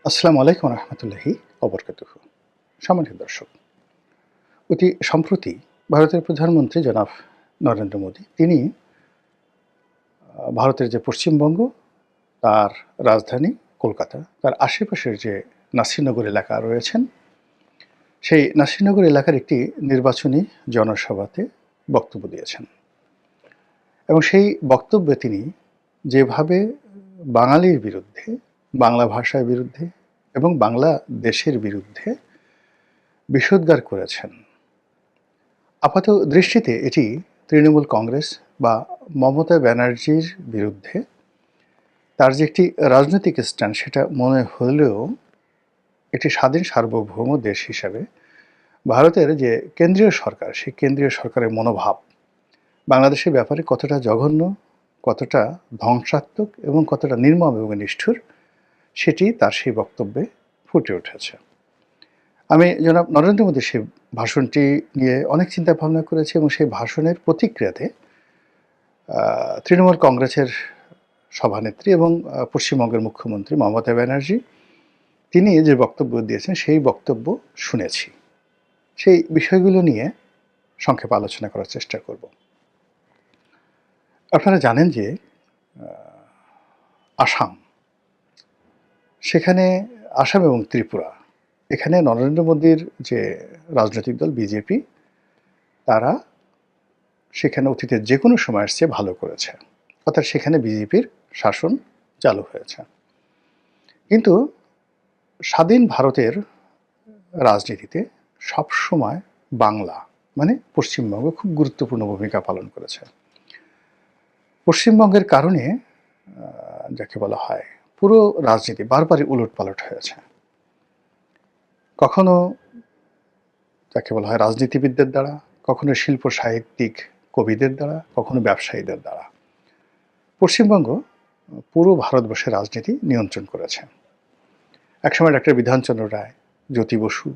আসসালামু আলাইকুম রহমতুল্লাহি অবরকাতুহু। সম্মানিত দর্শক, অতি সম্প্রতি ভারতের প্রধানমন্ত্রী জনাব নরেন্দ্র মোদী তিনি ভারতের যে পশ্চিমবঙ্গ, তার রাজধানী কলকাতা, তার আশেপাশের যে নাসিরনগর এলাকা রয়েছেন, সেই নাসিরনগর এলাকার একটি নির্বাচনী জনসভাতে বক্তব্য দিয়েছেন। এবং সেই বক্তব্যে তিনি যেভাবে বাঙালির বিরুদ্ধে, বাংলা ভাষার বিরুদ্ধে এবং বাংলা দেশের বিরুদ্ধে বিষোদ্গার করেছেন, আপাত দৃষ্টিতে এটি তৃণমূল কংগ্রেস বা মমতা ব্যানার্জির বিরুদ্ধে তার যে একটি রাজনৈতিক স্ট্যান্ড সেটা মনে হলেও এটি স্বাধীন সার্বভৌম দেশ হিসাবে ভারতের যে কেন্দ্রীয় সরকার, সেই কেন্দ্রীয় সরকারের মনোভাব বাংলাদেশের ব্যাপারে কতটা জঘন্য, কতটা ধ্বংসাত্মক এবং কতটা নির্মম এবং নিষ্ঠুর, সেটি তার সেই বক্তব্যে ফুটে উঠেছে। আমি জনাব নরেন্দ্র মোদীর সেই ভাষণটি নিয়ে অনেক চিন্তা ভাবনা করেছি এবং সেই ভাষণের প্রতিক্রিয়াতে তৃণমূল কংগ্রেসের সভানেত্রী এবং পশ্চিমবঙ্গের মুখ্যমন্ত্রী মমতা ব্যানার্জি তিনি যে বক্তব্য দিয়েছেন সেই বক্তব্য শুনেছি। সেই বিষয়গুলো নিয়ে সংক্ষেপে আলোচনা করার চেষ্টা করব। আপনারা জানেন যে আসাম, সেখানে আসাম এবং ত্রিপুরা, এখানে নরেন্দ্র মোদীর যে রাজনৈতিক দল বিজেপি, তারা সেখানে অতীতের যে কোনো সময় আসছে ভালো করেছে, অর্থাৎ সেখানে বিজেপির শাসন চালু হয়েছে। কিন্তু স্বাধীন ভারতের রাজনীতিতে সবসময় বাংলা মানে পশ্চিমবঙ্গ খুব গুরুত্বপূর্ণ ভূমিকা পালন করেছে। পশ্চিমবঙ্গের কারণে যাকে বলা হয় পুরো রাজনীতি বারবারই উলটপালট হয়েছে। কখনো যাকে বলা হয় রাজনীতিবিদদের দ্বারা, কখনো শিল্প সাহিত্যিক কবিদের দ্বারা, কখনো ব্যবসায়ীদের দ্বারা পশ্চিমবঙ্গ পুরো ভারতবর্ষের রাজনীতি নিয়ন্ত্রণ করেছে। একসময় ডাক্তার বিধানচন্দ্র রায়, জ্যোতি বসু,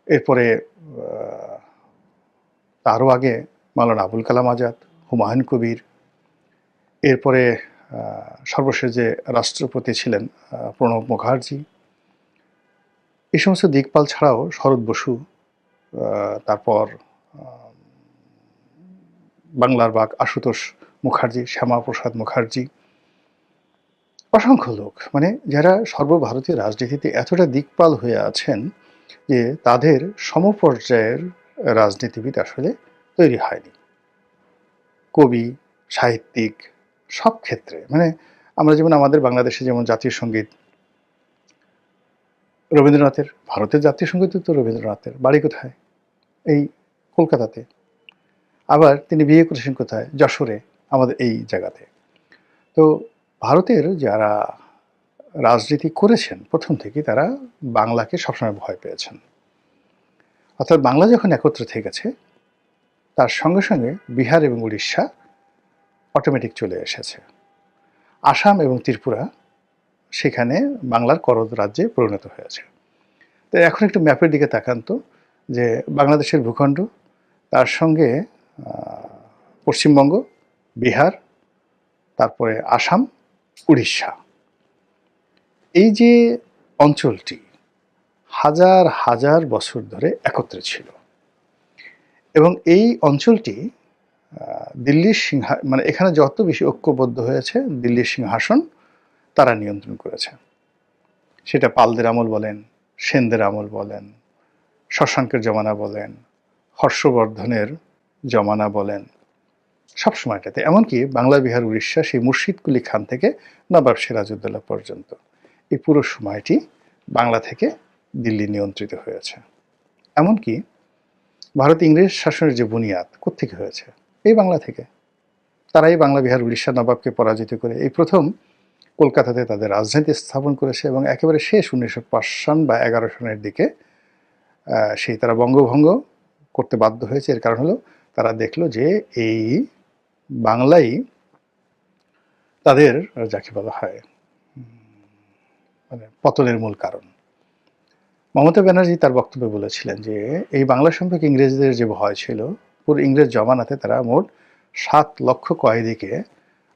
এরপরে তারও আগে মাওলানা আবুল কালাম আজাদ, হুমায়ুন কবির, এরপরে সর্বশেষ যে রাষ্ট্রপতি ছিলেন প্রণব মুখার্জি, এই সমস্ত দিকপাল ছাড়াও শরৎ বসু, তারপর বাংলার বাঘ আশুতোষ মুখার্জি, শ্যামাপ্রসাদ মুখার্জি, অসংখ্য লোক মানে যারা সর্বভারতীয় রাজনীতিতে এতটা দিকপাল হয়ে আছেন যে তাদের সমপর্যায়ের রাজনীতিবিদ আসলে তৈরি হয়নি। কবি, সাহিত্যিক, সব ক্ষেত্রে মানে আমরা যেমন আমাদের বাংলাদেশে যেমন জাতীয় সঙ্গীত রবীন্দ্রনাথের, ভারতের জাতীয় সঙ্গীত তো রবীন্দ্রনাথের, বাড়ি কোথায়? এই কলকাতাতে। আবার তিনি বিয়ে করেছেন কোথায়? যশোরে, আমাদের এই জায়গাতে। তো ভারতের যারা রাজনীতি করেছেন প্রথম থেকেই তারা বাংলাকে সবসময় ভয় পেয়েছেন। অর্থাৎ বাংলা যখন একত্র থেকে গেছে তার সঙ্গে সঙ্গে বিহার এবং উড়িষ্যা অটোমেটিক চলে এসেছে। আসাম এবং ত্রিপুরা সেখানে বাংলার করদ রাজ্যে পরিণত হয়েছে। তো এখন একটু ম্যাপের দিকে তাকান তো, যে বাংলাদেশের ভূখণ্ড, তার সঙ্গে পশ্চিমবঙ্গ, বিহার, তারপরে আসাম, উড়িষ্যা, এই যে অঞ্চলটি হাজার হাজার বছর ধরে একত্রে ছিল এবং এই অঞ্চলটি দিল্লির মানে এখানে যত বেশি ঐক্যবদ্ধ হয়েছে দিল্লির সিংহাসন তারা নিয়ন্ত্রণ করেছে। সেটা পালদের আমল বলেন, সেনদের আমল বলেন, শশাঙ্কের জমানা বলেন, হর্ষবর্ধনের জমানা বলেন, সব সময়টাতে এমনকি বাংলা, বিহার, উড়িষ্যা সেই মুর্শিদ কুলি খান থেকে নবাব সিরাজউদ্দৌলা পর্যন্ত এই পুরো সময়টি বাংলা থেকে দিল্লি নিয়ন্ত্রিত হয়েছে। এমনকি ভারত ইংরেজ শাসনের যে বুনিয়াদ কোত্থেকে হয়েছে? এই বাংলা থেকে। তারাই বাংলা, বিহার, উড়িষ্যা নবাবকে পরাজিত করে এই প্রথম কলকাতাতে তাদের রাজধানী স্থাপন করেছে এবং একেবারে শেষ 1905 সন বা 11 সনের দিকে সেই তারা বঙ্গভঙ্গ করতে বাধ্য হয়েছে। এর কারণ হলো তারা দেখলো যে এই বাংলাই তাদের যাকে বলা হয় মানে পতনের মূল কারণ। মমতা ব্যানার্জি তার বক্তব্যে বলেছিলেন যে এই বাংলা সম্পর্কে ইংরেজদের যে ভয় ছিল, পুরো ইংরেজ জমানাতে তারা মোট 7 লক্ষ কয়েদিকে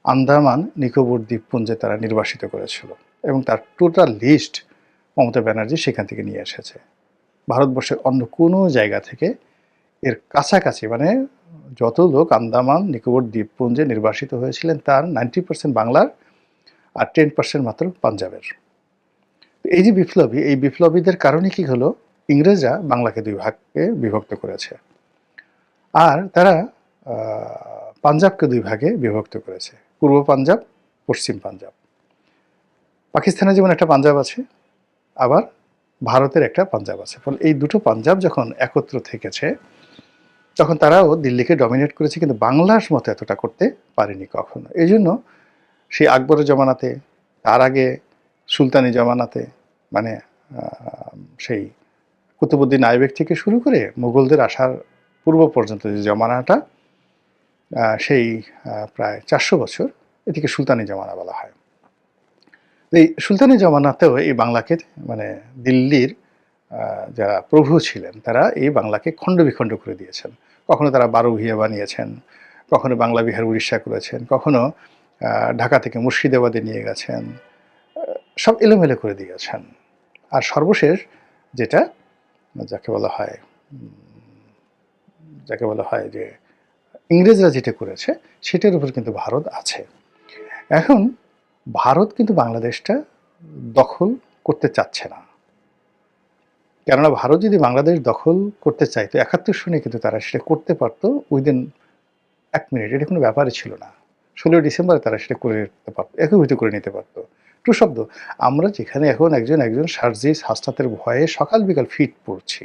আন্দামান নিকোবর দ্বীপপুঞ্জে তারা নির্বাসিত করেছিল এবং তার টোটাল লিস্ট মমতা ব্যানার্জি সেখান থেকে নিয়ে এসেছে। ভারতবর্ষের অন্য কোনো জায়গা থেকে এর কাছাকাছি মানে যত লোক আন্দামান নিকোবর দ্বীপপুঞ্জে নির্বাসিত হয়েছিলেন তার 90% বাংলার আর 10% মাত্র পাঞ্জাবের। এই যে বিপ্লবী, এই বিপ্লবীদের কারণে কি হলো, ইংরেজরা বাংলাকে দুই ভাগে বিভক্ত করেছে, আর তারা পাঞ্জাবকে দুই ভাগে বিভক্ত করেছে, পূর্ব পাঞ্জাব, পশ্চিম পাঞ্জাব। পাকিস্তানে যেমন একটা পাঞ্জাব আছে, আবার ভারতের একটা পাঞ্জাব আছে। ফলে এই দুটো পাঞ্জাব যখন একত্র থেকেছে তখন তারাও দিল্লিকে ডমিনেট করেছে, কিন্তু বাংলার মতো এতটা করতে পারেনি কখনো। এই জন্য সেই আকবরের জমানাতে, তার আগে সুলতানি জমানাতে, মানে সেই কুতুবুদ্দিন আইবেক থেকে শুরু করে মুঘলদের আসার পূর্ব পর্যন্ত যে জমানাটা, সেই প্রায় 400 বছর, এটিকে সুলতানি জমানা বলা হয়। এই সুলতানি জমানাতেও এই বাংলাকে, মানে দিল্লির যারা প্রভু ছিলেন তারা এই বাংলাকে খণ্ড বিখণ্ড করে দিয়েছেন। কখনো তারা 12 ভূঁইয়া বানিয়েছেন, কখনো বাংলা বিহার উড়িষ্যা করেছেন, কখনো ঢাকা থেকে মুর্শিদাবাদে নিয়ে গেছেন, সব এলোমেলো করে দিয়েছেন। আর সর্বশেষ যেটা যাকে বলা হয় যে ইংরেজরা যেটা করেছে সেটার উপর কিন্তু ভারত আছে। এখন ভারত কিন্তু বাংলাদেশটা দখল করতে চাচ্ছে না, কেননা ভারত যদি বাংলাদেশ দখল করতে চাইতো 71 সনে কিন্তু তারা সেটা করতে পারতো উইদিন 1 মিনিট। এটা কোনো ব্যাপারই ছিল না। 16 ডিসেম্বরে তারা সেটা করে নিতে পারতো, একীভূত করে নিতে পারতো। টু শব্দ, আমরা যেখানে এখন একজন সার্জিস হাসনাতের ভয়ে সকাল বিকাল ফিট পড়ছি,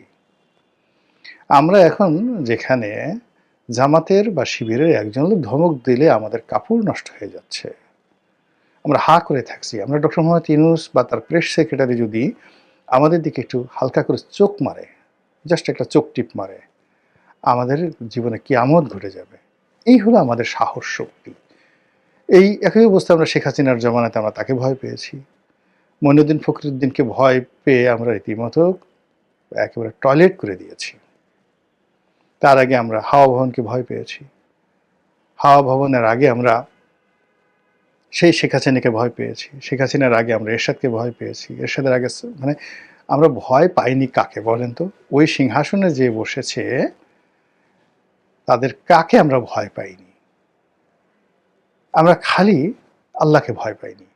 আমরা এখন যেখানে জামাতের বা শিবিরের একজন লোক ধমক দিলে আমাদের কাপড় নষ্ট হয়ে যাচ্ছে, আমরা হা করে থাকছি, আমরা ডক্টর মোহাম্মদ ইউনূস বা তার প্রেস সেক্রেটারি যদি আমাদের দিকে একটু হালকা করে চোখ মারে, জাস্ট একটা চোখ টিপ মারে, আমাদের জীবনে কিয়ামত ঘটে যাবে। এই হলো আমাদের সাহস শক্তি। এই একই অবস্থা আমরা শেখ হাসিনার জমানাতে আমরা তাকে ভয় পেয়েছি, মঈনুদ্দিন ফখরুদ্দিনকে ভয় পেয়ে আমরা রীতিমতো একেবারে টয়লেট করে দিয়েছি। তার আগে আমরা হাওয়া ভবনকে ভয় পেয়েছি, হাওয়া ভবনের আগে আমরা সেই শেখ হাসিনাকে ভয় পেয়েছি, শেখ হাসিনার আগে আমরা এরশাদকে ভয় পেয়েছি, এরশাদের আগে, মানে আমরা ভয় পাইনি কাকে বলেন তো? ওই সিংহাসনে যে বসেছে তাদের কাকে আমরা ভয় পাইনি? আমরা খালি আল্লাহকে ভয় পাইনি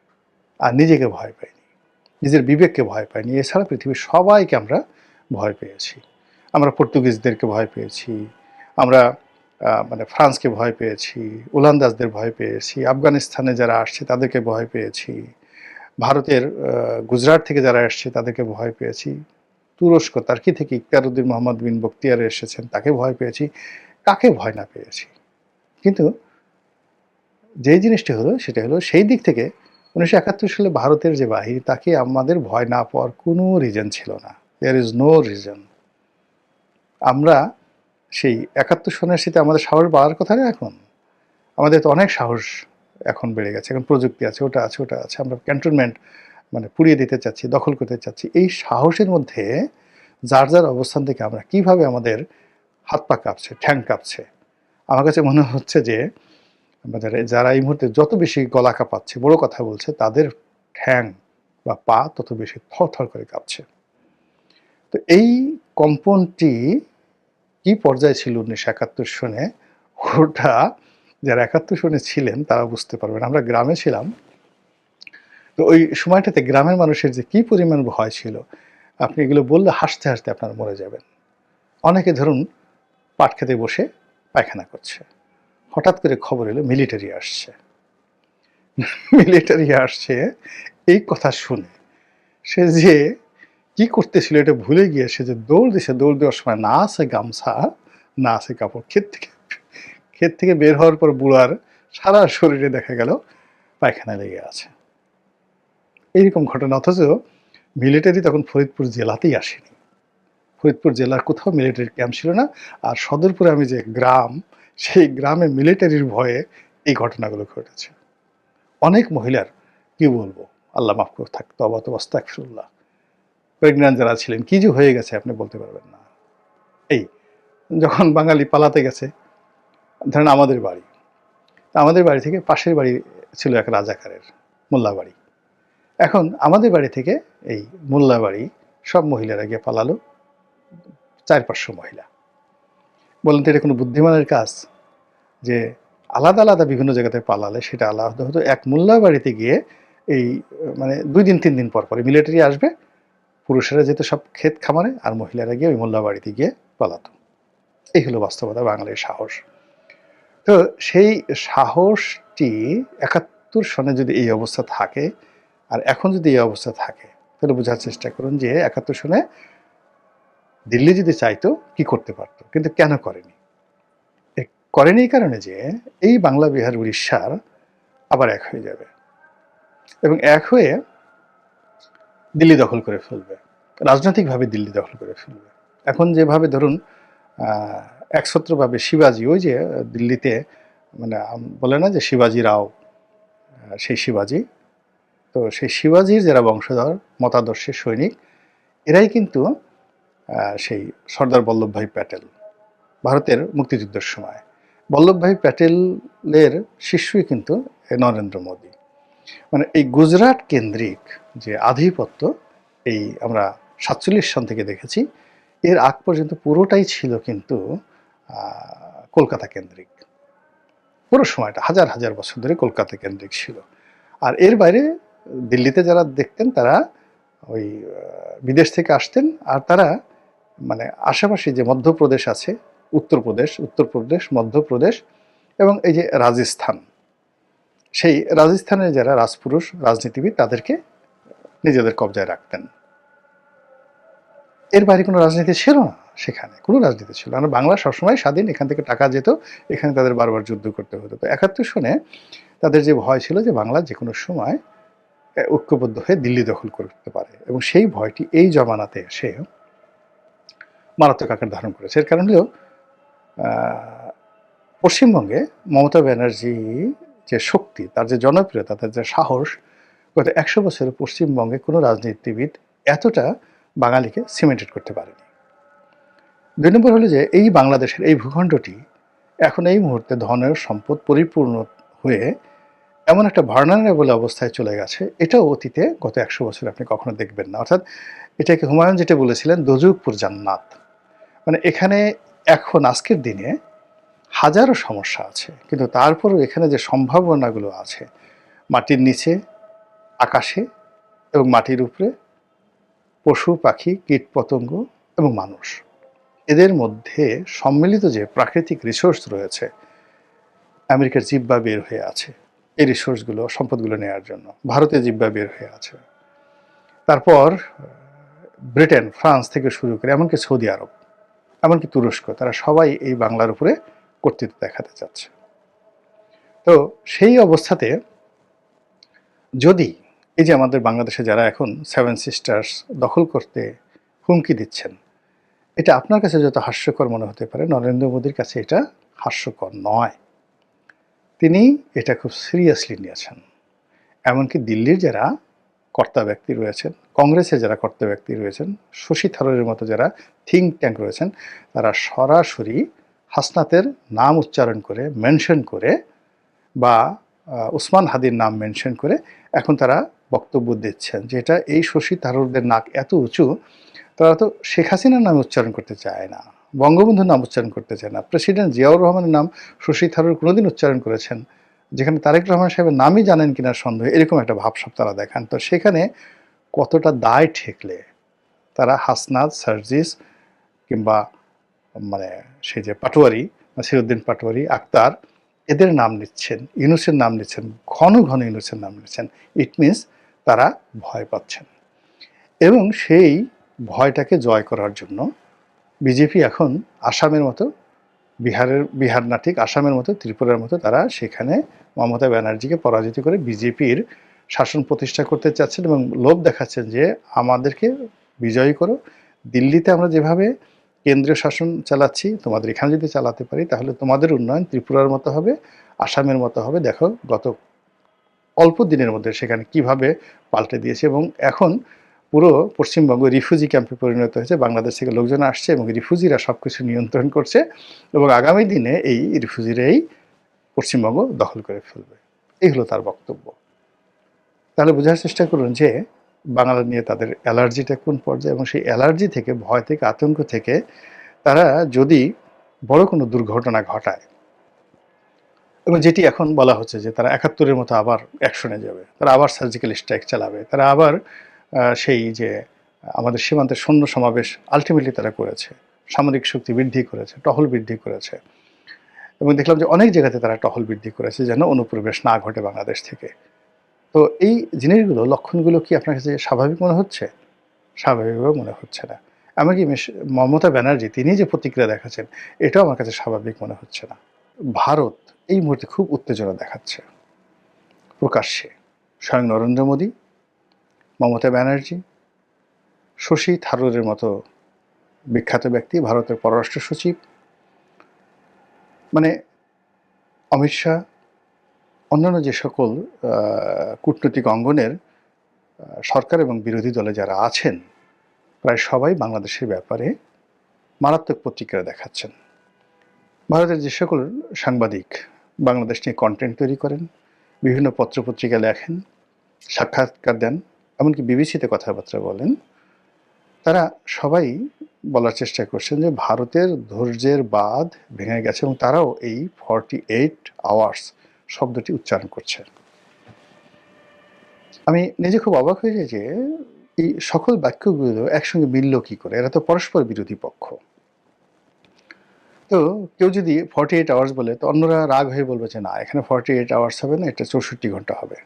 আর নিজেকে ভয় পাইনি, নিজের বিবেককে ভয় পাইনি। এছাড়া পৃথিবীর সবাইকে আমরা ভয় পেয়েছি। আমরা পর্তুগিজদেরকে ভয় পেয়েছি, আমরা মানে ফ্রান্সকে ভয় পেয়েছি, ওলন্দাজদের ভয় পেয়েছি, আফগানিস্তানে যারা আসছে তাদেরকে ভয় পেয়েছি, ভারতের গুজরাট থেকে যারা আসছে তাদেরকে ভয় পেয়েছি, তুরস্ক তার্কি থেকে ইখতিয়ারউদ্দিন মোহাম্মদ বিন বখতিয়ার এসেছেন তাকে ভয় পেয়েছি, কাকে ভয় না পেয়েছি। কিন্তু যেই জিনিসটি হলো সেটা হলো সেই দিক থেকে 1971 সালে ভারতের যে বাহিনী তাকে আমাদের ভয় না পাওয়ার কোনো রিজন ছিল না। There is no reason. আমরা সেই 71 সনের শীতে আমাদের সাহস বাড়ার কথা না, এখন আমাদের তো অনেক সাহস এখন বেড়ে গেছে, এখন প্রযুক্তি আছে, ওটা আছে, ওটা আছে, আমরা ক্যান্টনমেন্ট মানে পুড়িয়ে দিতে চাচ্ছি, দখল করতে চাচ্ছি। এই সাহসের মধ্যে যার যার অবস্থান থেকে আমরা কিভাবে আমাদের হাত পা কাঁপছে, ঠ্যাং কাঁপছে। আমার কাছে মনে হচ্ছে যে যারা এই মুহূর্তে যত বেশি গলা কাঁপাচ্ছে, বড় কথা বলছে, তাদের ঠ্যাং বা পা তত বেশি থরথর করে কাঁপছে। তো এই কম্পনটি কি পর্যায়ে ছিল 1971 সনে, ওটা যারা 71 সনে ছিলেন তারা বুঝতে পারবেন। আমরা গ্রামে ছিলাম, তো ওই সময়টাতে গ্রামের মানুষের যে কি পরিমাণ ভয় ছিল, আপনি এগুলো বললে হাসতে হাসতে আপনার মরে যাবেন। অনেকে ধরুন পাট খেতে বসে পায়খানা করছে, হঠাৎ করে খবর এলো মিলিটারি আসছে। মিলিটারি আসছে এই কথা শুনে সে যে কি করতেছিল এটা ভুলে গিয়ে সে যে দৌড় দিছে, দৌড় দেওয়ার সময় না আছে গামছা, না আছে কাপড়, ক্ষেত থেকে বের হওয়ার পর বুড়ার সারা শরীরে দেখা গেল পায়খানা লেগে আছে। এইরকম ঘটনা। অথচ মিলিটারি তখন ফরিদপুর জেলাতেই আসেনি, ফরিদপুর জেলার কোথাও মিলিটারি ক্যাম্প ছিল না। আর সদরপুরে আমি যে গ্রাম, সেই গ্রামে মিলিটারির ভয়ে এই ঘটনাগুলো ঘটেছে। অনেক মহিলার কি বলবো, আল্লাহ মাফ করে থাক, তবা তো আস্তাগফিরুল্লাহ, প্রেগন্যান্ট যারা ছিলেন, কি যে হয়ে গেছে আপনি বলতে পারবেন না। এই যখন বাঙালি পালাতে গেছে, ধরেন আমাদের বাড়ি থেকে পাশের বাড়ি ছিল এক রাজাকারের মোল্লা বাড়ি, এখন আমাদের বাড়ি থেকে এই মোল্লা বাড়ি সব মহিলারা গিয়ে পালালো, 400-500 মহিলা। বলেন তো এটা কোনো বুদ্ধিমানের কাজ? যে আলাদা আলাদা বিভিন্ন জায়গাতে পালালে সেটা আলাদা হতো, এক মোল্লা বাড়িতে গিয়ে এই মানে 2 দিন 3 দিন পর পরে মিলিটারি আসবে, পুরুষেরা যেত সব ক্ষেত খামারে, আর মহিলারা গিয়ে ওই মোল্লা বাড়িতে গিয়ে পালাতো। এই হলো বাস্তবতা, বাঙালির সাহস। তো সেই সাহসটি 71 সনে যদি এই অবস্থা থাকে, আর এখন যদি এই অবস্থা থাকে, তাহলে বোঝার চেষ্টা করুন যে 71 সনে দিল্লি যদি চাইতো কি করতে পারতো, কিন্তু কেন করেনি? করেনি এই কারণে যে এই বাংলা, বিহার, উড়িষ্যার আবার এক হয়ে যাবে এবং এক হয়ে দিল্লি দখল করে ফেলবে, রাজনৈতিকভাবে দিল্লি দখল করে ফেলবে। এখন যেভাবে ধরুন একছত্রভাবে শিবাজি, ওই যে দিল্লিতে মানে বলে না যে শিবাজি রাও, সেই শিবাজি, তো সেই শিবাজির যারা বংশধর মতাদর্শের সৈনিক, এরাই কিন্তু সেই সর্দার বল্লভভাই প্যাটেল, ভারতের মুক্তিযুদ্ধের সময় বল্লভভাই প্যাটেলের শিষ্যই কিন্তু নরেন্দ্র মোদী। মানে এই গুজরাট কেন্দ্রিক যে আধিপত্য, এই আমরা 47 সন থেকে দেখেছি, এর আগ পর্যন্ত পুরোটাই ছিল কিন্তু কলকাতা কেন্দ্রিক। পুরো সময়টা হাজার হাজার বছর ধরে কলকাতা কেন্দ্রিক ছিল। আর এর বাইরে দিল্লিতে যারা দেখতেন তারা ওই বিদেশ থেকে আসতেন, আর তারা মানে আশেপাশে যে মধ্যপ্রদেশ আছে, উত্তরপ্রদেশ, মধ্যপ্রদেশ এবং এই যে রাজস্থান, সেই রাজস্থানের যারা রাজপুরুষ রাজনীতিবিদ তাদেরকে নিজেদের কবজায় রাখতেন। এর বাইরে কোনো রাজনীতি ছিল না, সেখানে কোনো রাজনীতি ছিল না। বাংলা সবসময় স্বাধীন, এখান থেকে টাকা যেত, এখানে তাদের বারবার যুদ্ধ করতে হতো। তো 71 সনে তাদের যে ভয় ছিল যে বাংলা যে কোনো সময় ঐক্যবদ্ধ হয়ে দিল্লি দখল করতে পারে, এবং সেই ভয়টি এই জমানাতে এসে মারাত্মক আকার ধারণ করেছে। এর কারণ হলো পশ্চিমবঙ্গে মমতা ব্যানার্জি যে শক্তি, তার যে জনপ্রিয়তা, তার যে সাহস, গত 100 বছরে পশ্চিমবঙ্গে কোনো রাজনীতিবিদ এতটা বাঙালিকে সিমেন্টেড করতে পারেনি। 2 নম্বর হলো যে এই বাংলাদেশের এই ভূখণ্ডটি এখন এই মুহূর্তে ধনের সম্পদ পরিপূর্ণ হয়ে এমন একটা ভার্নারেবল অবস্থায় চলে গেছে, এটাও অতীতে গত 100 বছরে আপনি কখনো দেখবেন না। অর্থাৎ এটাকে হুমায়ুন যেটা বলেছিলেন দোজখপুর জান্নাত, মানে এখানে এখন আজকের দিনে হাজারো সমস্যা আছে, কিন্তু তারপরেও এখানে যে সম্ভাবনাগুলো আছে মাটির নিচে, আকাশে এবং মাটির উপরে, পশু পাখি, কীট পতঙ্গ এবং মানুষ, এদের মধ্যে সম্মিলিত যে প্রাকৃতিক রিসোর্স রয়েছে, আমেরিকার জিহ্বা বের হয়ে আছে এই রিসোর্সগুলো, সম্পদগুলো নেওয়ার জন্য। ভারতের জিহ্বা বের হয়ে আছে, তারপর ব্রিটেন, ফ্রান্স থেকে শুরু করে এমনকি সৌদি আরব, এমনকি তুরস্ক, তারা সবাই এই বাংলার উপরে কর্তৃত্ব দেখাতে চাচ্ছে। তো সেই অবস্থাতে যদি এই যে আমাদের বাংলাদেশে যারা এখন 7 সিস্টার্স দখল করতে হুমকি দিচ্ছেন, এটা আপনার কাছে যত হাস্যকর মনে হতে পারে, নরেন্দ্র মোদীর কাছে এটা হাস্যকর নয়। তিনি এটা খুব সিরিয়াসলি নিয়েছেন। এমনকি দিল্লির যারা কর্তা ব্যক্তি রয়েছেন, কংগ্রেসের যারা কর্তা ব্যক্তি রয়েছেন, শশী থারুরের মতো যারা থিঙ্ক ট্যাঙ্ক রয়েছেন, তারা সরাসরি হাসনাতের নাম উচ্চারণ করে, মেনশন করে, বা উসমান হাদির নাম মেনশন করে এখন তারা বক্তব্য দিচ্ছেন যে এটা এই শশী থারুরদের নাক এত উঁচু, তারা তো শেখ হাসিনার নাম উচ্চারণ করতে চায় না, বঙ্গবন্ধুর নাম উচ্চারণ করতে চায় না, প্রেসিডেন্ট জিয়াউর রহমানের নাম শশী থারুর কোনোদিন উচ্চারণ করেছেন, যেখানে তারেক রহমান সাহেবের নামই জানেন কিনা সন্দেহ, এরকম একটা ভাবসাব তারা দেখান। তো সেখানে কতটা দায় ঠেকলে তারা হাসনাত, সার্জিস কিংবা মানে সেই যে পাটোয়ারি, নাসিরউদ্দিন পাটোয়ারি, আক্তার, এদের নাম নিচ্ছেন, ইউনূসের নাম নিচ্ছেন, ঘন ঘন ইউনূসের নাম নিচ্ছেন, ইট মিনস তারা ভয় পাচ্ছেন। এবং সেই ভয়টাকে জয় করার জন্য বিজেপি এখন আসামের মতো, বিহার না ঠিক আসামের মতো, ত্রিপুরার মতো তারা সেখানে মমতা ব্যানার্জিকে পরাজিত করে বিজেপির শাসন প্রতিষ্ঠা করতে চাচ্ছেন এবং লোভ দেখাচ্ছেন যে আমাদেরকে বিজয়ী করো, দিল্লিতে আমরা যেভাবে কেন্দ্রীয় শাসন চালাচ্ছি তোমাদের এখানে যদি চালাতে পারি তাহলে তোমাদের উন্নয়ন ত্রিপুরার মতো হবে, আসামের মতো হবে। দেখো গত অল্প দিনের মধ্যে সেখানে কিভাবে পাল্টে দিয়েছে, এবং এখন পুরো পশ্চিমবঙ্গ রিফিউজি ক্যাম্পে পরিণত হয়েছে। বাংলাদেশ থেকে লোকজন আসছে এবং রিফিউজিরা সব কিছু নিয়ন্ত্রণ করছে, এবং আগামী দিনে এই রিফিউজিরাই পশ্চিমবঙ্গ দখল করে ফেলবে। এই হলো তার বক্তব্য। তাহলে বোঝার চেষ্টা করুন যে বাংলা নিয়ে তাদের অ্যালার্জিটা কোন পর্যায়ে, এবং সেই অ্যালার্জি থেকে, ভয় থেকে, আতঙ্ক থেকে তারা যদি বড় কোনো দুর্ঘটনা ঘটায়, এবং যেটি এখন বলা হচ্ছে যে তারা ৭১-এর মতো আবার অ্যাকশনে যাবে, তারা আবার সার্জিক্যাল স্ট্রাইক চালাবে, তারা আবার সেই যে আমাদের সীমান্তে সৈন্য সমাবেশ আলটিমেটলি তারা করেছে, সামরিক শক্তি বৃদ্ধি করেছে, টহল বৃদ্ধি করেছে, এবং দেখলাম যে অনেক জায়গাতে তারা টহল বৃদ্ধি করেছে যেন অনুপ্রবেশ না ঘটে বাংলাদেশ থেকে। তো এই জিনিসগুলো, লক্ষণগুলো কি আপনার কাছে স্বাভাবিক মনে হচ্ছে? স্বাভাবিকভাবে মনে হচ্ছে না। এমনকি মমতা ব্যানার্জি তিনি যে প্রতিক্রিয়া দেখাচ্ছেন, এটাও আমার কাছে স্বাভাবিক মনে হচ্ছে না। ভারত এই মুহূর্তে খুব উত্তেজনা দেখাচ্ছে প্রকাশ্যে। স্বয়ং নরেন্দ্র মোদী, মমতা ব্যানার্জি, শশী থারুরের মতো বিখ্যাত ব্যক্তি, ভারতের পররাষ্ট্র সচিব, মানে অমিত শাহ, অন্যান্য যে সকল কূটনৈতিক অঙ্গনের সরকার এবং বিরোধী দলে যারা আছেন, প্রায় সবাই বাংলাদেশের ব্যাপারে মারাত্মক প্রতিক্রিয়া দেখাচ্ছেন। ভারতের যে সকল সাংবাদিক বাংলাদেশ নিয়ে কন্টেন্ট তৈরি করেন, বিভিন্ন পত্রপত্রিকা লেখেন, সাক্ষাৎকার দেন, এমনকি বিবিসিতে কথাবার্তা বলেন, তারা সবাই বলার চেষ্টা করছেন যে ভারতের ধৈর্যের বাঁধ ভেঙে গেছে, এবং তারাও এই 48 আওয়ার্স শব্দটি উচ্চারণ করছে। আমি নিজে খুব অবাক হয়ে যাই যে এই সকল বাক্যগুলো একসঙ্গে মিলল কি করে, এরা তো পরস্পর বিরোধী পক্ষ। তো কেউ যদি 48 আওয়ার্স বলে, তো অন্যরা রাগ হয়ে বলবে যে না, এখানে 48 আওয়ার্স হবে না, এটা 64 ঘন্টা হবে।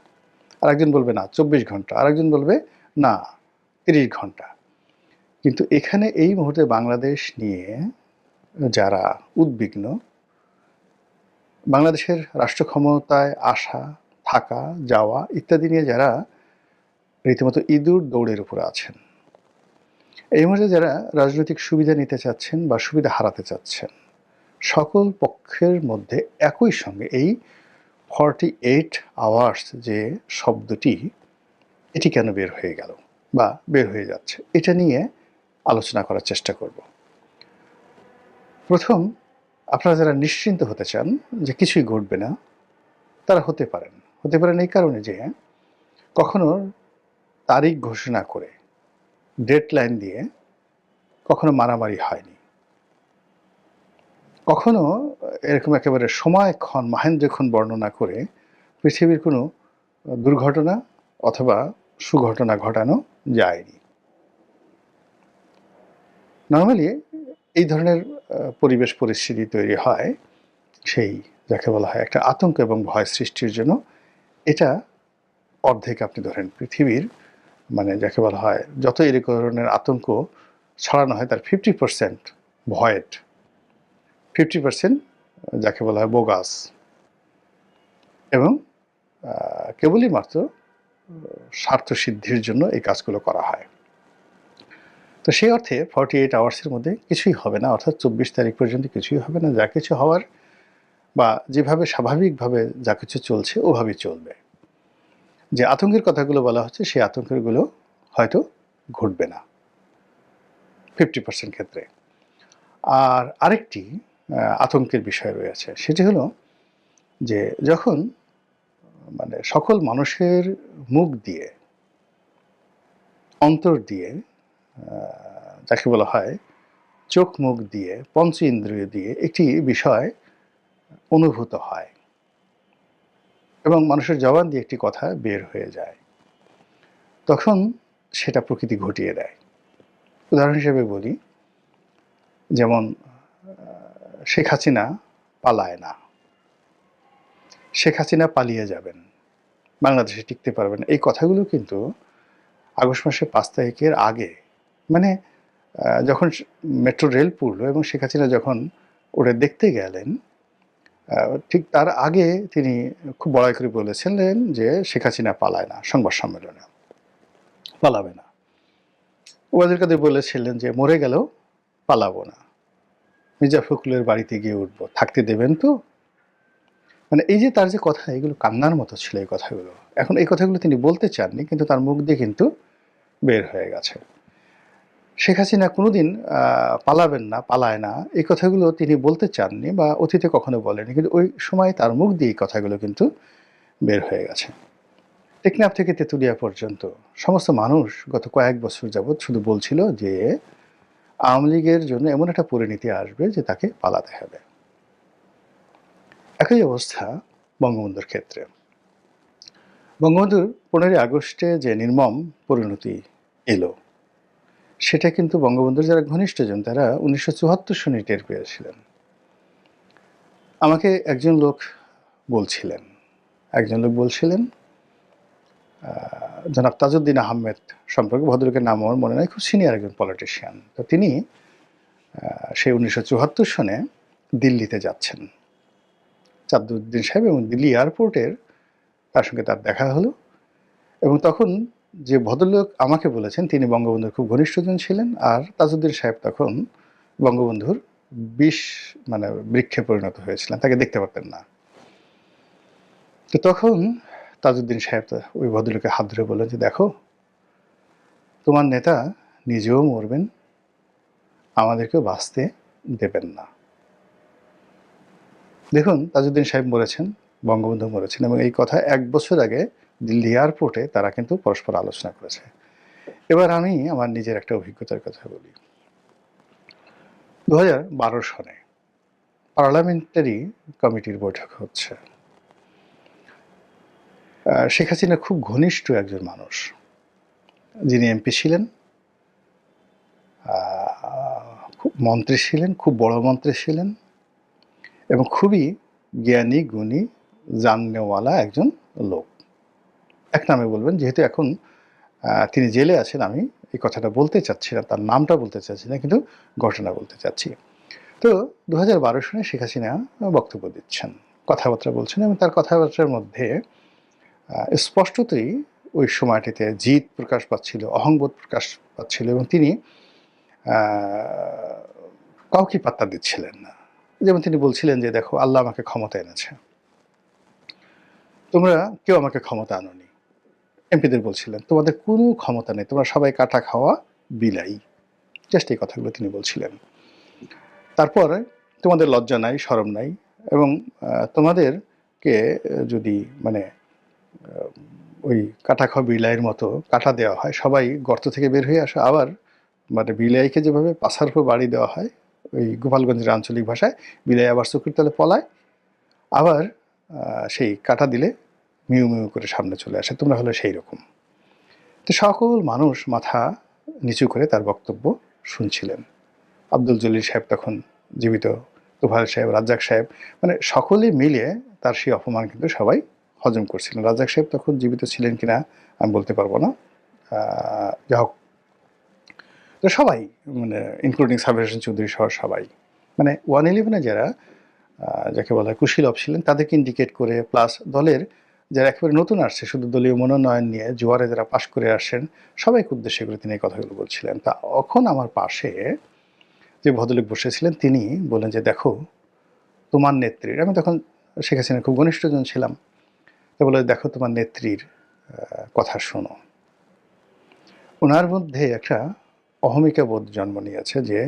আরেকজন বলবে না 24 ঘন্টা, আরেকজন বলবে না 30 ঘন্টা। কিন্তু এখানে এই মুহূর্তে বাংলাদেশ নিয়ে যারা উদ্বিগ্ন, বাংলাদেশের রাষ্ট্র ক্ষমতায় আসা, থাকা, যাওয়া ইত্যাদি নিয়ে যারা রীতিমতো ইঁদুর দৌড়ের উপরে আছেন, এই মুহূর্তে যারা রাজনৈতিক সুবিধা নিতে চাচ্ছেন বা সুবিধা হারাতে চাচ্ছেন, সকল পক্ষের মধ্যে একই সঙ্গে এই 48 আওয়ার্স যে শব্দটি, এটি কেন বের হয়ে গেল বা বের হয়ে যাচ্ছে, এটা নিয়ে আলোচনা করার চেষ্টা করব। প্রথম, আপনারা যারা নিশ্চিন্ত হতে চান যে কিছুই ঘটবে না, তারা হতে পারেন এই কারণে যে কখনো তারিখ ঘোষণা করে, ডেডলাইন দিয়ে কখনো মারামারি হয়নি, কখনো এরকম একেবারে সময়ক্ষণ, মাহেন্দ্রক্ষণ বর্ণনা করে পৃথিবীর কোনো দুর্ঘটনা অথবা সুঘটনা ঘটানো যায়নি। নর্মালি এই ধরনের পরিবেশ পরিস্থিতি তৈরি হয় সেই যাকে বলা হয় একটা আতঙ্ক এবং ভয় সৃষ্টির জন্য। এটা অর্ধেক আপনি ধরেন পৃথিবীর, মানে যাকে বলা হয় যত এই ধরনের আতঙ্ক ছড়ানো হয় তার 50% ভয়েড, 50% যাকে বলা হয় বোগাস, এবং কেবলই মাত্র স্বার্থ সিদ্ধির জন্য এই কাজগুলো করা হয়। তো সেই অর্থে 48 আওয়ার্সের মধ্যে কিছুই হবে না, অর্থাৎ 24 তারিখ পর্যন্ত কিছুই হবে না। যা কিছু হওয়ার বা যেভাবে স্বাভাবিকভাবে যা কিছু চলছে ওভাবেই চলবে। যে আতঙ্কের কথাগুলো বলা হচ্ছে সেই আতঙ্কেরগুলো হয়তো ঘটবে না 50% ক্ষেত্রে। আর আরেকটি আতঙ্কের বিষয় রয়েছে, সেটি হলো যে যখন মানে সকল মানুষের মুখ দিয়ে, অন্তর দিয়ে, যাকে বলা হয় চোখ মুখ দিয়ে, পঞ্চ ইন্দ্রিয় দিয়ে একটি বিষয় অনুভূত হয় এবং মানুষের জবান দিয়ে একটি কথা বের হয়ে যায়, তখন সেটা প্রকৃতি ঘটিয়ে দেয়। উদাহরণ হিসেবে বলি, যেমন শেখ হাসিনা পালায় না, শেখ হাসিনা পালিয়ে যাবেন, বাংলাদেশে টিকতে পারবেন, এই কথাগুলো কিন্তু আগস্ট মাসের 5 তারিখের আগে, মানে যখন মেট্রো রেল পুরলো এবং শেখ হাসিনা যখন ওটা দেখতে গেলেন, ঠিক তার আগে তিনি খুব বড়াই করে বলেছিলেন যে শেখ হাসিনা পালায় না, সংবাদ সম্মেলনে পালাবে না। ওবায়দুল কাদের বলেছিলেন যে মরে গেলেও পালাবো না, মির্জা ফখরুলের বাড়িতে গিয়ে উঠবো, থাকতে দেবেন তো। মানে এই যে তার যে কথা, এগুলো কান্নার মতো ছিল এই কথাগুলো। এখন এই কথাগুলো তিনি বলতে চাননি, কিন্তু তার মুখ দিয়ে কিন্তু বের হয়ে গেছে। শেখ হাসিনা কোনোদিন পালাবেন না, পালায় না, এই কথাগুলো তিনি বলতে চাননি বা অতীতে কখনো বলেনি, কিন্তু ওই সময় তার মুখ দিয়ে এই কথাগুলো কিন্তু বের হয়ে গেছে। টেকনাফ থেকে তেঁতুলিয়া পর্যন্ত সমস্ত মানুষ গত কয়েক বছর যাবৎ শুধু বলছিল যে আওয়ামী লীগের জন্য এমন একটা পরিণতি আসবে যে তাকে পালাতে হবে। একই অবস্থা বঙ্গবন্ধুর ক্ষেত্রে। বঙ্গবন্ধুর 15ই আগস্টে যে নির্মম পরিণতি এলো, সেটা কিন্তু বঙ্গবন্ধুর যারা ঘনিষ্ঠজন তারা 1974 সনে টের পেয়েছিলেন। আমাকে একজন লোক বলছিলেন জনাব তাজউদ্দিন আহমেদ সম্পর্কে, ভদ্রলোকের নাম আমার মনে নাই, খুব সিনিয়র একজন পলিটিশিয়ান। তো তিনি সেই 1974 সনে দিল্লিতে যাচ্ছেন, তাজউদ্দিন সাহেব, এবং দিল্লি এয়ারপোর্টের তার সঙ্গে তার দেখা হলো। এবং তখন যে ভদ্রলোক আমাকে বলেছেন তিনি বঙ্গবন্ধুর খুব ঘনিষ্ঠজন ছিলেন, আর তাজউদ্দিন সাহেব তখন বঙ্গবন্ধুর বিষ বৃক্ষে পরিণত হয়েছিলেন, তাকে দেখতে পারতেন না। তো তখন তাজউদ্দিন সাহেব ওই ভদ্রলোকের হাত ধরে বললেন যে দেখো, তোমার নেতা নিজেও মরবেন, আমাদেরকেও বাঁচতে দেবেন না। দেখুন, তাজউদ্দিন সাহেব মরেছেন, বঙ্গবন্ধু মরেছেন, এবং এই কথা 1 বছর আগে দিল্লি এয়ারপোর্টে তারা কিন্তু পরস্পর আলোচনা করেছে। এবার আমি আমার নিজের একটা অভিজ্ঞতার কথা বলি। 2012 সনে পার্লামেন্টারি কমিটির বৈঠক হচ্ছে। শেখ হাসিনা খুব ঘনিষ্ঠ একজন মানুষ, যিনি এমপি ছিলেন, খুব মন্ত্রী ছিলেন, খুব বড় মন্ত্রী ছিলেন, এবং খুবই জ্ঞানী গুণী জাননেওয়ালা একজন লোক। এক নামে বলবেন, যেহেতু এখন তিনি জেলে আছেন, আমি এই কথাটা বলতে চাচ্ছি না, তার নামটা বলতে চাচ্ছি না, কিন্তু ঘটনা বলতে চাচ্ছি। তো 2012 সনে শেখ হাসিনা বক্তব্য দিচ্ছেন, কথাবার্তা বলছেন, এবং তার কথাবার্তার মধ্যে স্পষ্টতই ওই সময়টিতে জিদ প্রকাশ পাচ্ছিল, অহংবোধ প্রকাশ পাচ্ছিল, এবং তিনি কাউকে পাত্তা দিচ্ছিলেন না। যেমন তিনি বলছিলেন যে দেখো, আল্লাহ আমাকে ক্ষমতা এনেছে, তোমরা কেউ আমাকে ক্ষমতা আনোনি। এমপিদের বলছিলেন তোমাদের কোনো ক্ষমতা নেই, তোমরা সবাই কাটা খাওয়া বিলাই। জাস্ট এই কথাগুলো তিনি বলছিলেন। তারপর তোমাদের লজ্জা নাই, শরম নাই, এবং তোমাদেরকে যদি ওই কাটা খাওয়া বিলাইয়ের মতো কাটা দেওয়া হয়, সবাই গর্ত থেকে বের হয়ে আসে, আবার বিলাইকে যেভাবে পাছার উপর বাড়ি দেওয়া হয় ওই গোপালগঞ্জের আঞ্চলিক ভাষায়, বিলাই আবার চোখের তলে পলায়, আবার সেই কাটা দিলে মিউ মিউ করে সামনে চলে আসে, তোমরা হলে সেই রকম। তো সকল মানুষ মাথা নিচু করে তার বক্তব্য শুনছিলেন। আব্দুল জলিল সাহেব তখন জীবিত, তোফায়েল সাহেব, রাজ্জাক সাহেব, সকলে মিলে তার সেই অপমান কিন্তু সবাই হজম করছিলেন। রাজ্জাক সাহেব তখন জীবিত ছিলেন কিনা আমি বলতে পারবো না, যা হোক। তো সবাই ইনক্লুডিং সাবির হোসেন চৌধুরী সহ সবাই 111-এ যারা যাকে বলা হয় কুশীলব ছিলেন তাদেরকে ইন্ডিকেট করে, প্লাস দলের যারা একেবারে নতুন আসছে, শুধু দলীয় মনোনয়ন নিয়ে জোয়ারে যারা পাশ করে আসেন, সবাইকে উদ্দেশ্য করে তিনি এই কথাগুলো বলছিলেন। তা এখন আমার পাশে যে ভদ্রলোক বসেছিলেন তিনি বললেন যে দেখো, তোমার নেত্রীর, আমি তখন শেখ হাসিনার খুব ঘনিষ্ঠজন ছিলাম, তো বলে দেখো তোমার নেত্রীর কথা শোনো। ওনার মধ্যে একটা অহমিকা বোধ জন্ম নিয়েছে যে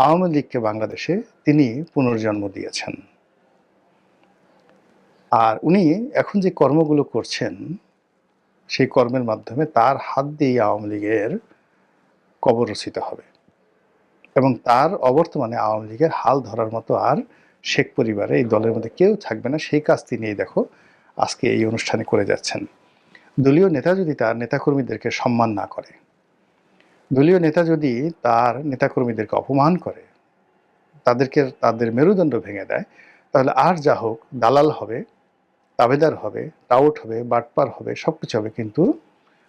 আওয়ামী লীগকে বাংলাদেশে তিনি পুনর্জন্ম দিয়েছেন, আর উনি এখন যে কর্মগুলো করছেন সেই কর্মের মাধ্যমে তার হাত দিয়ে আওয়ামী লীগের কবর রচিত হবে, এবং তার অবর্তমানে আওয়ামী লীগের হাল ধরার মতো আর শেখ পরিবারে এই দলের মধ্যে কেউ থাকবে না। সেই কাজ তিনি দেখো আজকে এই অনুষ্ঠানে করে যাচ্ছেন। দলীয় নেতা যদি তার নেতাকর্মীদেরকে সম্মান না করে, দলীয় নেতা যদি তার নেতাকর্মীদেরকে অপমান করে, তাদের মেরুদণ্ড ভেঙে দেয়, তাহলে আর যা হোক দালাল হবে, তাবেদার হবে, টাউট হবে, বাটপার হবে, সব কিছু হবে, কিন্তু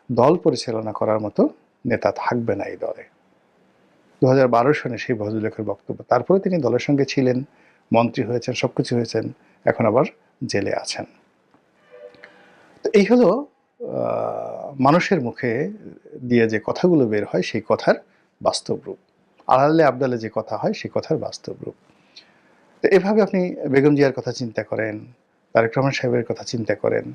দল পরিচালনা করার মতো নেতা থাকবে না এই দলে। 2012 সনে সেই ভদ্রলোকের বক্তব্য। তারপরে তিনি দলের সঙ্গে ছিলেন, মন্ত্রী হয়েছেন, সব কিছু হয়েছেন, এখন আবার জেলে আছেন। তো এই হলো মানুষের মুখে দিয়ে যে কথাগুলো বের হয় সেই কথার বাস্তব রূপ, আড়ালে আবডালে যে কথা হয় সেই কথার বাস্তব রূপ। তো এভাবে আপনি বেগম জিয়ার কথা চিন্তা করেন, তারেক রহমান সাহেবের কথা চিন্তা করেন,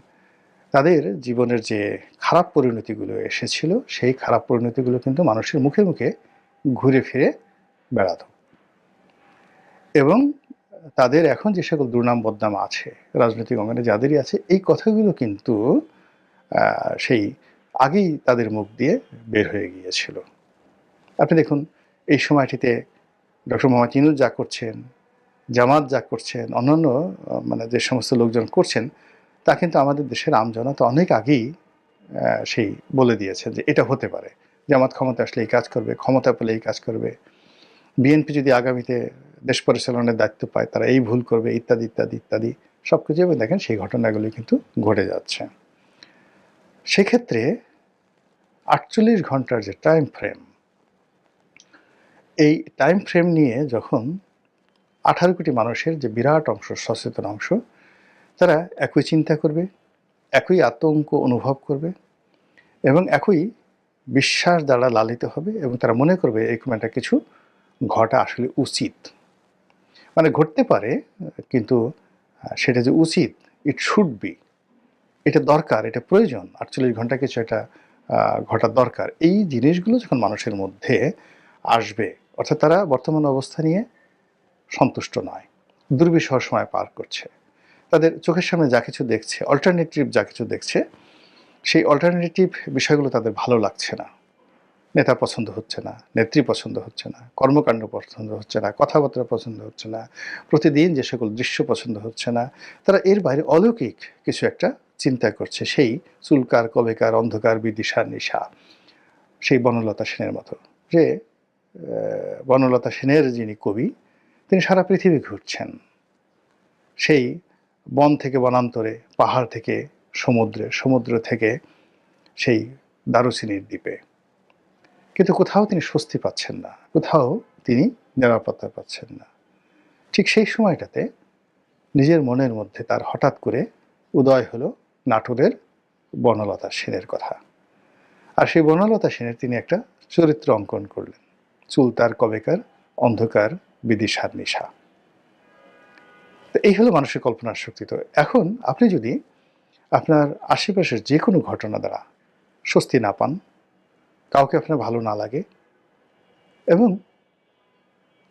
তাদের জীবনের যে খারাপ পরিণতিগুলো এসেছিল সেই খারাপ পরিণতিগুলো কিন্তু মানুষের মুখে মুখে ঘুরে ফিরে বেড়াত, এবং তাদের এখন যে সকল দুর্নাম বদনাম আছে রাজনৈতিক অঙ্গনে যাদেরই আছে, এই কথাগুলো কিন্তু সেই আগেই তাদের মুখ দিয়ে বের হয়ে গিয়েছিল। আপনি দেখুন এই সময়টিতে ডক্টর মোহাম্মদ ইউনূস যা করছেন, জামাত যা করছেন, অন্যান্য মানে যে সমস্ত লোকজন করছেন, তা কিন্তু আমাদের দেশের আমজনতা অনেক আগেই সেই বলে দিয়েছেন যে এটা হতে পারে। জামাত ক্ষমতা আসলে এই কাজ করবে, ক্ষমতা পেলে এই কাজ করবে। বিএনপি যদি আগামীতে দেশ পরিচালনার দায়িত্ব পায় তারা এই ভুল করবে, ইত্যাদি ইত্যাদি ইত্যাদি সবকিছু। এবং দেখেন সেই ঘটনাগুলি কিন্তু ঘটে যাচ্ছে। সেক্ষেত্রে ৪৮ ঘন্টার যে টাইম ফ্রেম, এই টাইম ফ্রেম নিয়ে যখন ১৮ কোটি মানুষের যে বিরাট অংশ, সচেতন অংশ, তারা একই চিন্তা করবে, একই আতঙ্ক অনুভব করবে এবং একই বিশ্বাস দ্বারা লালিত হবে এবং তারা মনে করবে এরকম একটা কিছু ঘটা আসলে উচিত। মানে ঘটতে পারে, কিন্তু সেটা যে উচিত, ইট শুড বি, এটা দরকার, এটা প্রয়োজন, ৪৮ ঘন্টা কিছু একটা ঘটার দরকার। এই জিনিসগুলো যখন মানুষের মধ্যে আসবে, অর্থাৎ তারা বর্তমান অবস্থা নিয়ে সন্তুষ্ট নয়, দুর্বিষহ সময় পার করছে, তাদের চোখের সামনে যা কিছু দেখছে, অল্টারনেটিভ যা কিছু দেখছে, সেই অল্টারনেটিভ বিষয়গুলো তাদের ভালো লাগছে না। নেতা পছন্দ হচ্ছে না, নেত্রী পছন্দ হচ্ছে না, কর্মকাণ্ড পছন্দ হচ্ছে না, কথাবার্তা পছন্দ হচ্ছে না, প্রতিদিন যে সকল দৃশ্য পছন্দ হচ্ছে না, তারা এর বাইরে অলৌকিক কিছু একটা চিন্তা করছে, সেই চুলকার কবেকার অন্ধকার বিদিশা নিশা, সেই বনলতা সেনের মতো। যে বনলতা সেনের যিনি কবি, তিনি সারা পৃথিবী ঘুরছেন, সেই বন থেকে বনান্তরে, পাহাড় থেকে সমুদ্রে, সমুদ্র থেকে সেই দারুচিনির দ্বীপে, কিন্তু কোথাও তিনি স্বস্তি পাচ্ছেন না, কোথাও তিনি নিরাপত্তা পাচ্ছেন না। ঠিক সেই সময়টাতে নিজের মনের মধ্যে তার হঠাৎ করে উদয় হলো নাটোরের বনলতা সেনের কথা। আর সেই বনলতা সেনের তিনি একটা চরিত্র অঙ্কন করলেন, চুল তার কবেকার অন্ধকার বিদিশার নিশা। তো এই হলো মানুষের কল্পনার শক্তি। তো এখন আপনি যদি আপনার আশেপাশের যে কোনো ঘটনা দ্বারা স্বস্তি না পান, কাউকে আপনার ভালো না লাগে, এবং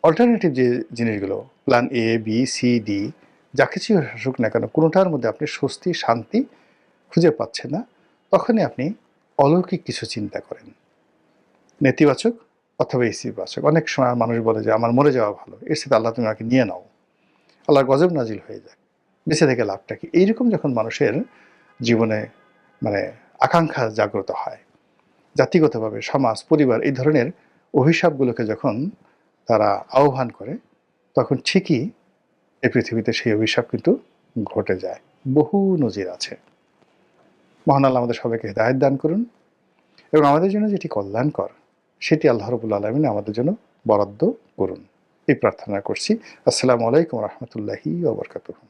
অল্টারনেটিভ যে জিনিসগুলো, plan A B C D যা কিছুই আসুক না কেন, কোনোটার মধ্যে আপনি স্বস্তি শান্তি খুঁজে পাচ্ছেন না, তখনই আপনি অলৌকিক কিছু চিন্তা করেন, নেতিবাচক অথবা ইতিবাচক। অনেক সময় মানুষ বলে যে আমার মরে যাওয়া ভালো, এর সাথে আল্লাহ তুমি আমাকে নিয়ে নাও, আল্লাহর গজব নাজিল হয়ে যায়, বেঁচে থেকে লাভটা কি। এইরকম যখন মানুষের জীবনে মানে আকাঙ্ক্ষা জাগ্রত হয়, জাতিগতভাবে সমাজ পরিবার এই ধরনের অভিশাপগুলোকে যখন তারা আহ্বান করে, তখন ঠিকই এই পৃথিবীতে সেই অভিশাপ কিন্তু ঘটে যায়। বহু নজির আছে। মহান আল্লাহ আমাদের সবাইকে হিদায়াত দান করুন এবং আমাদের জন্য যেটি কল্যাণকর সেটি আল্লাহ রাব্বুল আলামিন আমাদের জন্য বরাদ্দ করুন, এই প্রার্থনা করছি। আসসালামু আলাইকুম রহমতুল্লাহি ওয়া বারাকাতুহু।